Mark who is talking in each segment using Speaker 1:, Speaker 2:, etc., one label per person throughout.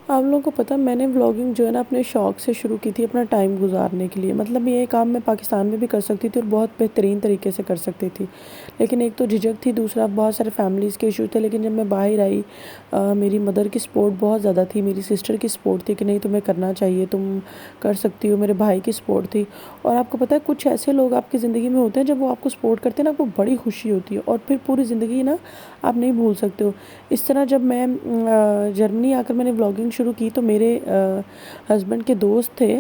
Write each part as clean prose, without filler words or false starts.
Speaker 1: आप लोगों को पता है मैंने व्लॉगिंग जो है ना अपने शौक से शुरू की थी अपना टाइम गुजारने के लिए। मतलब ये काम मैं पाकिस्तान में भी कर सकती थी और बहुत बेहतरीन तरीके से कर सकती थी। लेकिन एक तो झिझक थी, दूसरा बहुत सारे फैमिलीज़ के इशू थे। लेकिन जब मैं बाहर आई मेरी मदर की सपोर्ट बहुत ज़्यादा थी, मेरी सिस्टर की सपोर्ट थी कि नहीं तुम्हें करना चाहिए, तुम कर सकती हो, मेरे भाई की सपोर्ट थी। और आपको पता है कुछ ऐसे लोग आपकी ज़िंदगी में होते हैं जब वो आपको सपोर्ट करते हैं ना, आपको बड़ी खुशी होती है और फिर पूरी ज़िंदगी ना आप नहीं भूल सकते हो। इस तरह जब मैं जर्मनी आकर मैंने व्लॉगिंग शुरू की तो मेरे हस्बैंड के दोस्त थे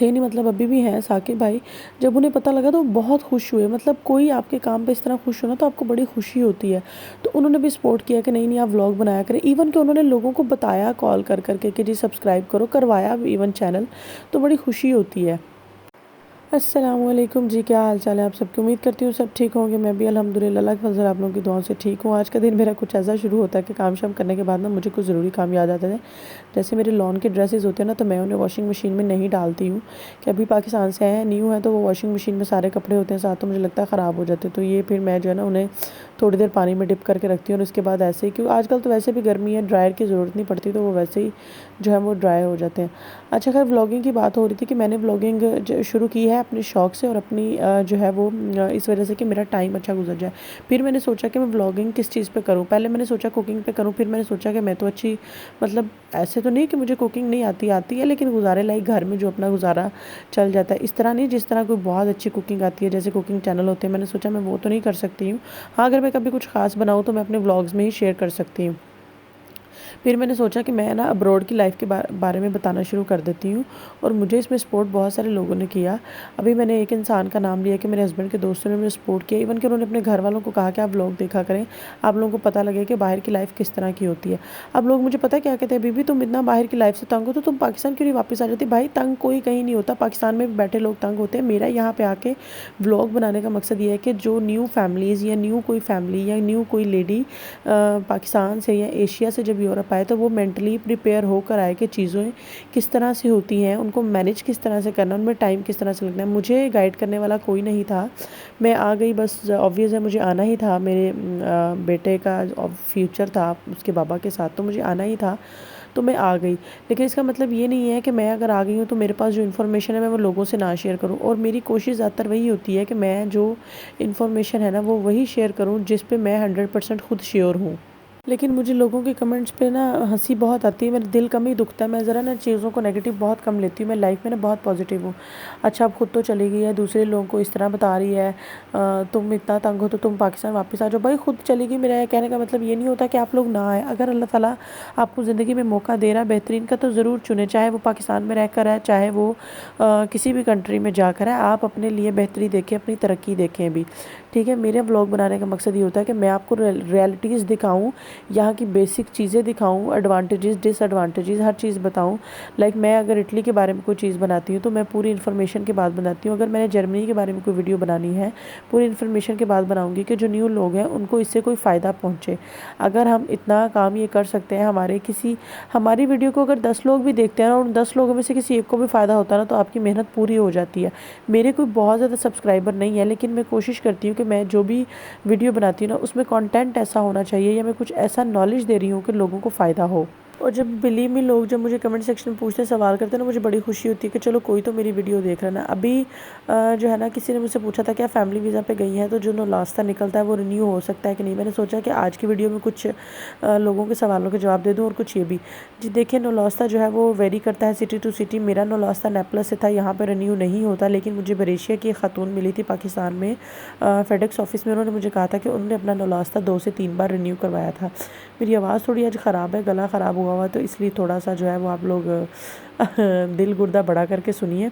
Speaker 1: नहीं, मतलब अभी भी हैं, साकिब भाई। जब उन्हें पता लगा तो वो बहुत खुश हुए। मतलब कोई आपके काम पे इस तरह खुश हो ना तो आपको बड़ी खुशी होती है। तो उन्होंने भी सपोर्ट किया कि नहीं नहीं आप व्लॉग बनाया करें। इवन कि उन्होंने लोगों को बताया कॉल कर करके कि जी सब्सक्राइब करो, करवाया इवन चैनल। तो बड़ी खुशी होती है। अस्सलामुअलैकुम जी, क्या हाल चाल है आप सबकी। उम्मीद करती हूँ सब ठीक होंगे। मैं भी अल्हम्दुलिल्लाह अल्लाह के फज़ल आप लोगों की दुआओं से ठीक हूँ। आज का दिन मेरा कुछ ऐसा शुरू होता है कि काम शाम करने के बाद ना मुझे कुछ ज़रूरी काम याद आते हैं। जैसे मेरे लॉन के ड्रेसेस होते हैं ना, तो मैं उन्हें वॉशिंग मशीन में नहीं डालती हूँ कि अभी पाकिस्तान से आए हैं, न्यू है, तो वो वॉशिंग मशीन में सारे कपड़े होते हैं साथ, तो मुझे लगता है ख़राब हो जाते हैं। तो ये फिर मैं जो है ना उन्हें थोड़ी देर पानी में डिप करके रखती हूँ और उसके बाद ऐसे ही, क्योंकि आजकल तो वैसे भी गर्मी है, ड्रायर की ज़रूरत नहीं पड़ती, तो वो वैसे ही जो है वो ड्राई हो जाते हैं। अच्छा, खैर व्लॉगिंग की बात हो रही थी कि मैंने व्लॉगिंग शुरू की है अपने शौक़ से और अपनी जो है वो इस वजह से कि मेरा टाइम अच्छा गुजर जाए। फिर मैंने सोचा कि मैं व्लॉगिंग किस चीज़ पे करूँ। पहले मैंने सोचा कुकिंग पे करूँ, फिर मैंने सोचा कि मैं तो अच्छी, मतलब ऐसे तो नहीं कि मुझे कुकिंग नहीं आती, आती है, लेकिन गुजारे लायक घर में जो अपना गुजारा चल जाता है, इस तरह नहीं जिस तरह कोई बहुत अच्छी कुकिंग आती है, जैसे कुकिंग चैनल होते हैं। मैंने सोचा मैं वो तो नहीं कर सकती हूँ। हाँ, अगर मैं कभी कुछ ख़ास बनाऊँ तो मैं अपने व्लॉग्स में ही शेयर कर सकती हूँ। फिर मैंने सोचा कि मैं ना अब्रॉड की लाइफ़ के बारे में बताना शुरू कर देती हूँ और मुझे इसमें सपोर्ट बहुत सारे लोगों ने किया। अभी मैंने एक इंसान का नाम लिया कि मेरे हस्बैंड के दोस्तों ने मुझे सपोर्ट किया। इवन कि उन्होंने अपने घर वालों को कहा कि आप व्लॉग देखा करें, आप लोगों को पता लगे कि बाहर की लाइफ़ किस तरह की होती है। अब लोग मुझे पता है क्या कहते हैं, बीबी तुम इतना बाहर की लाइफ़ से तंग हो तो तुम पाकिस्तान क्यों नहीं वापस आ जाती। भाई तंग कोई कहीं नहीं होता, पाकिस्तान में भी बैठे लोग तंग होते हैं। मेरा यहाँ पे आके व्लॉग बनाने का मकसद ये है कि जो न्यू फैमिलीज़ या न्यू कोई फैमिली या न्यू कोई लेडी पाकिस्तान से या एशिया से जब यूरोप आए तो वो मेंटली प्रिपेयर होकर आए कि चीज़ें किस तरह से होती हैं, उनको मैनेज किस तरह से करना, उनमें टाइम किस तरह से लगना है। मुझे गाइड करने वाला कोई नहीं था, मैं आ गई बस। ऑब्वियस है मुझे आना ही था, मेरे बेटे का फ्यूचर था उसके बाबा के साथ, तो मुझे आना ही था, तो मैं आ गई। लेकिन इसका मतलब ये नहीं है कि मैं अगर आ गई हूँ तो मेरे पास जो इन्फॉर्मेशन है मैं वो लोगों से ना शेयर करूँ। और मेरी कोशिश ज़्यादातर वही होती है कि मैं जो इन्फॉर्मेशन है ना वो वही शेयर करूँ जिस पे मैं 100% खुद श्योर हूँ। लेकिन मुझे लोगों के कमेंट्स पे ना हँसी बहुत आती है, मेरा दिल कम ही दुखता है। मैं ज़रा ना चीज़ों को नेगेटिव बहुत कम लेती हूँ, मैं लाइफ में ना बहुत पॉजिटिव हूँ। अच्छा, अब खुद तो चली गई है, दूसरे लोगों को इस तरह बता रही है तुम इतना तंग हो तो तुम पाकिस्तान वापस आ जाओ। भाई खुद चली गई, मेरा कहने का मतलब ये नहीं होता कि आप लोग ना आए। अगर अल्लाह ताला आपको ज़िंदगी में मौका दे रहा है बेहतरीन का, तो ज़रूर चुने, चाहे वो पाकिस्तान में रहकर है, चाहे वो किसी भी कंट्री में जाकर है। आप अपने लिए बेहतरी देखें, अपनी तरक्की देखें भी, ठीक है। मेरे व्लॉग बनाने का मकसद ये होता है कि मैं आपको रियलिटीज़ दिखाऊँ, यहाँ की बेसिक चीज़ें दिखाऊँ, एडवांटेजेस डिसएडवांटेजेस हर चीज़ बताऊँ। लाइक मैं अगर इटली के बारे में कोई चीज़ बनाती हूँ तो मैं पूरी इन्फॉर्मेशन के बाद बनाती हूँ। अगर मैंने जर्मनी के बारे में कोई वीडियो बनानी है, पूरी इन्फॉर्मेशन के बाद बनाऊँगी कि जो न्यू लोग हैं उनको इससे कोई फ़ायदा पहुँचे। अगर हम इतना काम ये कर सकते हैं, हमारी वीडियो को अगर 10 लोग भी देखते हैं और उन 10 लोगों में से किसी एक को भी फ़ायदा होता है ना, तो आपकी मेहनत पूरी हो जाती है। मेरे कोई बहुत ज़्यादा सब्सक्राइबर नहीं है, लेकिन मैं कोशिश करती हूँ कि मैं जो भी वीडियो बनाती हूँ ना उसमें कंटेंट ऐसा होना चाहिए या मैं कुछ ऐसा नॉलेज दे रही हूँ कि लोगों को फ़ायदा हो। और जब बिलीव मी लोग जब मुझे कमेंट सेक्शन में पूछते हैं, सवाल करते हैं ना, मुझे बड़ी खुशी होती है कि चलो कोई तो मेरी वीडियो देख रहा है ना। अभी जो है ना किसी ने मुझसे पूछा था क्या फैमिली वीज़ा पे गई हैं तो जो नौलास्ता निकलता है वो रिन्यू हो सकता है कि नहीं। मैंने सोचा कि आज की वीडियो में कुछ लोगों के सवालों के जवाब दे दूँ और कुछ ये भी। जी देखिए, नौलास्ता जो है वो वेरी करता है सिटी टू सिटी। मेरा नौलास्ता नेपलस से था, यहाँ पर रिन्यू नहीं होता, लेकिन मुझे मलेशिया की एक खातून मिली थी पाकिस्तान में फेडेक्स ऑफिस में। उन्होंने मुझे कहा था कि उन्होंने अपना नौलास्ता 2 से 3 बार रिन्यू करवाया था। मेरी आवाज़ थोड़ी आज ख़राब है, गला ख़राब हुआ हुआ, तो इसलिए थोड़ा सा जो है वो आप लोग दिल गुर्दा बढ़ा करके सुनिए।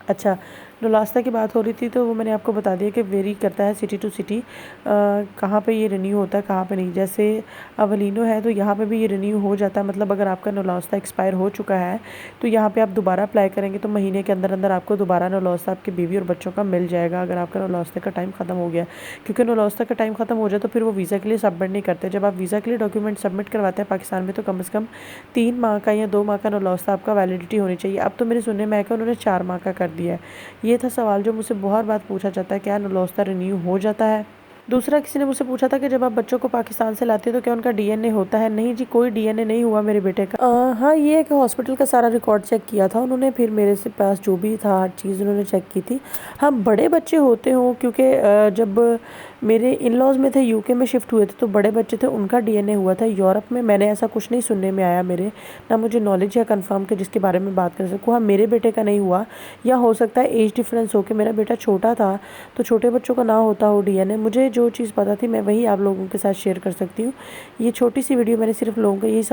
Speaker 1: अच्छा, नौलास्ता की बात हो रही थी तो वो मैंने आपको बता दिया कि वेरी करता है सिटी टू सिटी, कहाँ पे ये रिन्यू होता है कहाँ पे नहीं। जैसे अवलिनो है तो यहाँ पे भी ये रिन्यू हो जाता है। मतलब अगर आपका नौलास्ता एक्सपायर हो चुका है तो यहाँ पे आप दोबारा अप्लाई करेंगे तो महीने के अंदर अंदर आपको दोबारा नौलास्ता आपकी बीवी और बच्चों का मिल जाएगा, अगर आपका नौलास्ते का टाइम ख़त्म हो गया। क्योंकि नौलास्ता का टाइम ख़त्म हो जाए तो फिर वो वीज़ा के लिए सबमिट नहीं करते। जब आप वीज़ा के लिए डॉक्यूमेंट सबमिट करवाते हैं पाकिस्तान में तो कम से कम 3 माह का या 2 माह का नौलास्ता आपका वैलिडिटी होनी चाहिए। अब तो मेरे सुनने में आया कि उन्होंने 4 माह का कर दिया है। ये था सवाल जो मुझसे बहुत बार पूछा जाता है, क्या नौलास्ता रिन्यू हो जाता है। दूसरा किसी ने मुझसे पूछा था कि जब आप बच्चों को पाकिस्तान से लाते हैं तो क्या उनका डीएनए होता है? नहीं जी, कोई डीएनए नहीं हुआ मेरे बेटे का। हाँ, ये है कि हॉस्पिटल का सारा रिकॉर्ड चेक किया था उन्होंने, फिर मेरे से पास जो भी था हर चीज़ उन्होंने चेक की थी। हाँ, बड़े बच्चे होते हों, क्योंकि जब मेरे इन लॉज में थे, यूके में शिफ्ट हुए थे, तो बड़े बच्चे थे, उनका डीएनए हुआ था। यूरोप में मैंने ऐसा कुछ नहीं सुनने में आया मेरे, ना मुझे नॉलेज है कंफर्म कि जिसके बारे में बात कर सकूँ। हाँ, मेरे बेटे का नहीं हुआ, या हो सकता है एज डिफरेंस हो कि मेरा बेटा छोटा था तो छोटे बच्चों का ना होता हो डीएनए। मुझे जो चीज़ पता थी मैं वही आप लोगों के साथ शेयर कर सकती हूँ। ये छोटी सी वीडियो मैंने सिर्फ लोगों के यही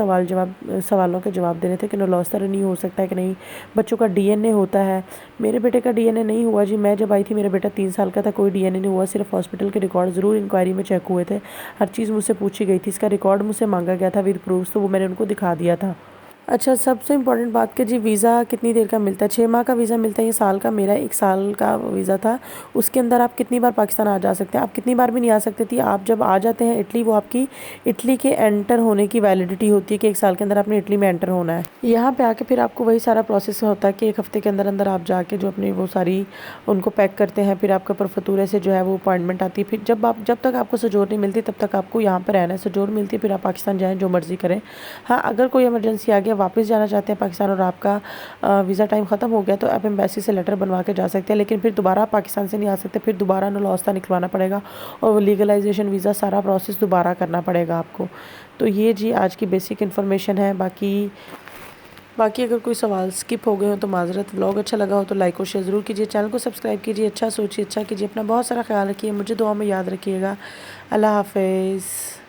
Speaker 1: सवालों के जवाब देने थे कि नौलौस्तर नहीं हो सकता है कि नहीं, बच्चों का डीएनए होता है। मेरे बेटे का डीएनए नहीं हुआ जी। मैं जब आई थी मेरा बेटा 3 साल का था, कोई डीएनए नहीं हुआ। सिर्फ हॉस्पिटल के रिकॉर्ड ज़रूर इंक्वायरी में चेक हुए थे, हर चीज़ मुझसे पूछी गई थी, इसका रिकॉर्ड मुझसे मांगा गया था विद प्रूफ, तो वो मैंने उनको दिखा दिया था। अच्छा, सबसे इम्पोर्टेंट बात कि जी वीज़ा कितनी देर का मिलता है? 6 माह का वीज़ा मिलता है, ये साल का। मेरा 1 साल का वीज़ा था। उसके अंदर आप कितनी बार पाकिस्तान आ जा सकते हैं? आप कितनी बार भी नहीं आ सकते थी। आप जब आ जाते हैं इटली, वो आपकी इटली के एंटर होने की वैलिडिटी होती है कि 1 साल के अंदर आपने इटली में एंटर होना है। यहाँ पे आके फिर आपको वही सारा प्रोसेस होता है कि 1 हफ़्ते के अंदर अंदर आप जाके जो अपनी वो सारी उनको पैक करते हैं, फिर आपका परफतूरे से जो है वो अपॉइंटमेंट आती है। फिर जब तक आपको सजोर नहीं मिलती तब तक आपको यहाँ पर रहना है। सजोर मिलती है फिर आप पाकिस्तान जाएँ, जो मर्ज़ी करें। हाँ, अगर कोई इमरजेंसी आ गया, वापस जाना चाहते हैं पाकिस्तान और आपका वीज़ा टाइम ख़त्म हो गया, तो आप एम्बेसी से लेटर बनवा के जा सकते हैं, लेकिन फिर दोबारा आप पाकिस्तान से नहीं आ सकते। फिर दोबारा नौलौस्ता निकलवाना पड़ेगा और वो लीगलाइजेशन वीज़ा सारा प्रोसेस दोबारा करना पड़ेगा आपको। तो ये जी आज की बेसिक इन्फॉर्मेशन है। बाकी अगर कोई सवाल स्किप हो गए हो तो माज़रत। व्लॉग अच्छा लगा हो तो लाइक और शेयर ज़रूर कीजिए, चैनल को सब्सक्राइब कीजिए। अच्छा सोचिए, अच्छा कीजिए, अपना बहुत सारा ख्याल रखिए, मुझे दुआ में याद रखिएगा। अल्लाह हाफ़िज़।